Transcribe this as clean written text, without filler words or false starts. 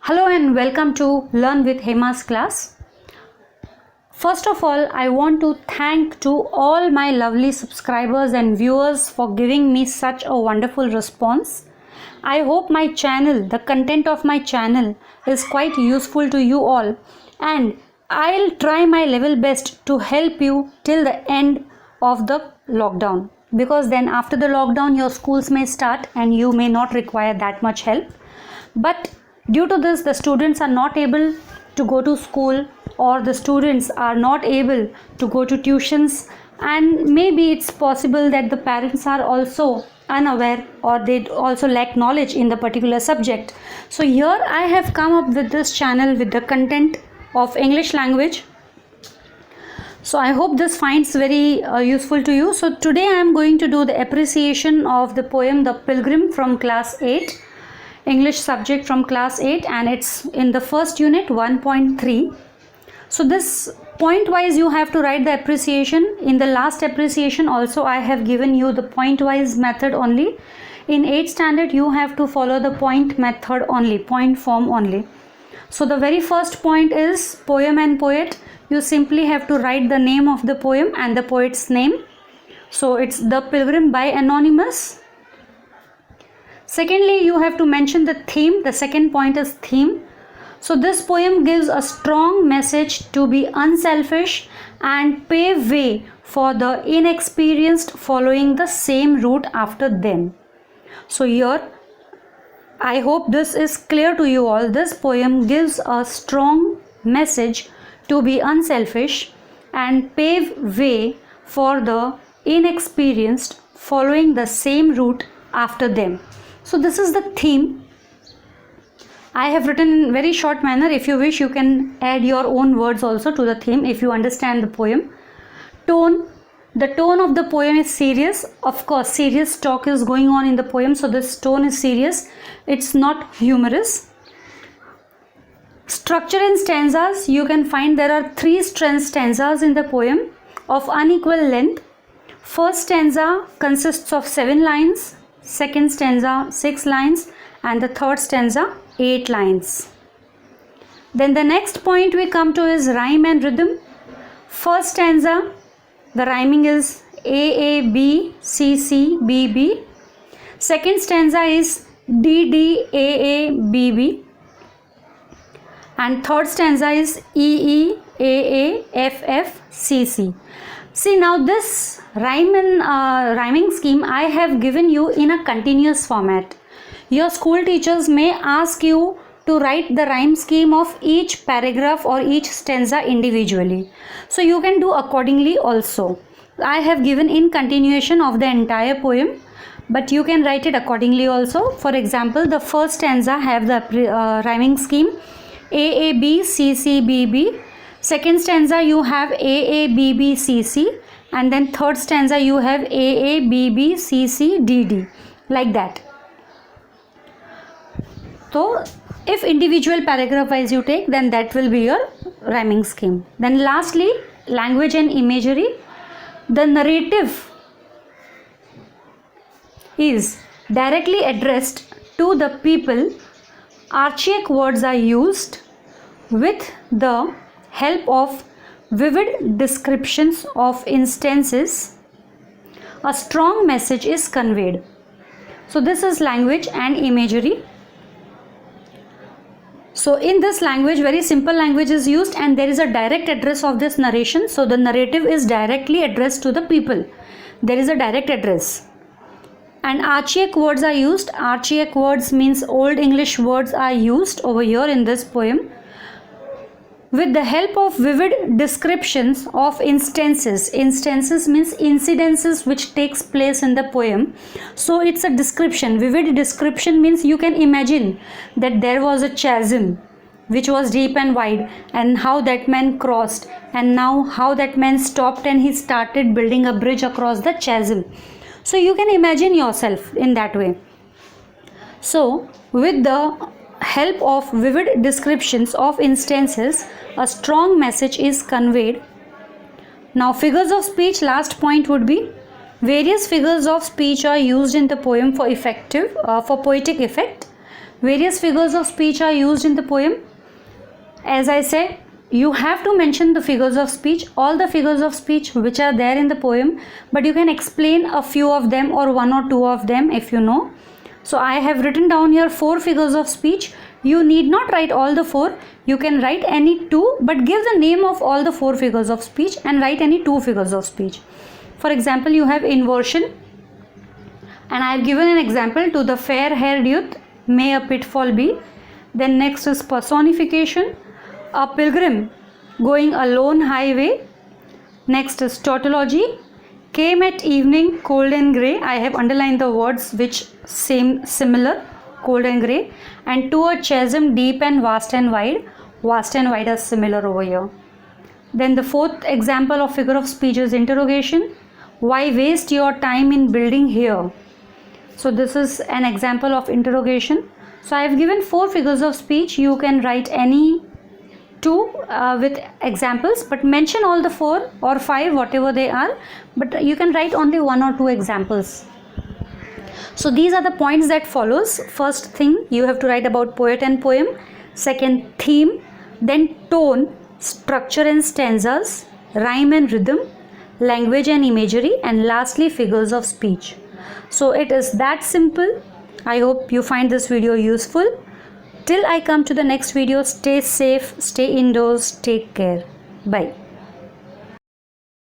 Hello and welcome to Learn with Hema's class. First of all, I want to thank to all my lovely subscribers and viewers for giving me such a wonderful response. I hope my channel, the content of my channel is quite useful to you all, and I'll try my level best to help you till the end of the lockdown, because then after the lockdown your schools may start and you may not require that much help. But due to this, the students are not able to go to school, or the students are not able to go to tuitions, and maybe it's possible that the parents are also unaware or they also lack knowledge in the particular subject. So here I have come up with this channel with the content of English language. So I hope this finds very useful to you. So today I am going to do the appreciation of the poem The Pilgrim from class 8. English subject from class 8, and it's in the first unit 1.3. So this point wise you have to write the appreciation. In the last appreciation also I have given you the point wise method only. In 8th standard you have to follow the point method only, point form only. So the very first point is poem and poet. You simply have to write the name of the poem and the poet's name. So it's The Pilgrim by Anonymous. Secondly, you have to mention the theme. The second point is theme. So this poem gives a strong message to be unselfish and pave way for the inexperienced following the same route after them. So here, I hope this is clear to you all. This poem gives a strong message to be unselfish and pave way for the inexperienced following the same route after them. So this is the theme. I have written in very short manner. If you wish, you can add your own words also to the theme if you understand the poem. Tone. The tone of the poem is serious. Of course, serious talk is going on in the poem, so this tone is serious. It's not humorous. Structure in stanzas. You can find there are 3 stanzas in the poem of unequal length. First stanza consists of 7 lines. Second stanza 6 lines, and the third stanza 8 lines. Then the next point we come to is rhyme and rhythm. First stanza, the rhyming is A B C C B B. Second stanza is D D A B B, and third stanza is E A F F C C. See, now this rhyming scheme I have given you in a continuous format. Your school teachers may ask you to write the rhyme scheme of each paragraph or each stanza individually. So you can do accordingly also. I have given in continuation of the entire poem, but you can write it accordingly also. For example, the first stanza have the rhyming scheme A B C C B B. Second stanza you have A B B C C, and then third stanza you have A B B C C D D, like that. So if individual paragraph wise you take, then that will be your rhyming scheme. Then lastly, language and imagery. The narrative is directly addressed to the people. Archaic words are used with the help of vivid descriptions of instances. A strong message is conveyed. So this is language and imagery. So in this language, very simple language is used, and there is a direct address of this narration. So the narrative is directly addressed to the people. There is a direct address. And archaic words are used. Archaic words means old English words are used over here in this poem. With the help of vivid descriptions of instances. Instances means incidences which takes place in the poem. So it's a description. Vivid description means you can imagine that there was a chasm which was deep and wide, and how that man crossed, and now how that man stopped and he started building a bridge across the chasm. So you can imagine yourself in that way. So with the help of vivid descriptions of instances, a strong message is conveyed. Now figures of speech, last point would be various figures of speech are used in the poem for poetic effect. Various figures of speech are used in the poem. As I said, you have to mention the figures of speech, all the figures of speech which are there in the poem, but you can explain a few of them or one or two of them if you know. So I have written down here 4 figures of speech. You need not write all the 4. You can write any 2, but give the name of all the 4 figures of speech and write any 2 figures of speech. For example, you have inversion, and I have given an example: to the fair-haired youth may a pitfall be. Then next is personification, a pilgrim going a lone highway. Next is tautology, came at evening cold and grey. I have underlined the words which seem similar, cold and grey. And to a chasm deep and vast and wide. Vast and wide are similar over here. Then the 4th example of figure of speech is interrogation. Why waste your time in building here? So this is an example of interrogation. So I have given 4 figures of speech. You can write any 2 with examples, but mention all the 4 or 5 whatever they are, but you can write only 1 or 2 examples. So these are the points that follows. First thing, you have to write about poet and poem. Second, theme. Then tone, structure and stanzas, rhyme and rhythm, language and imagery, and lastly figures of speech. So it is that simple. I hope you find this video useful. Till I come to the next video, stay safe, stay indoors, take care. Bye.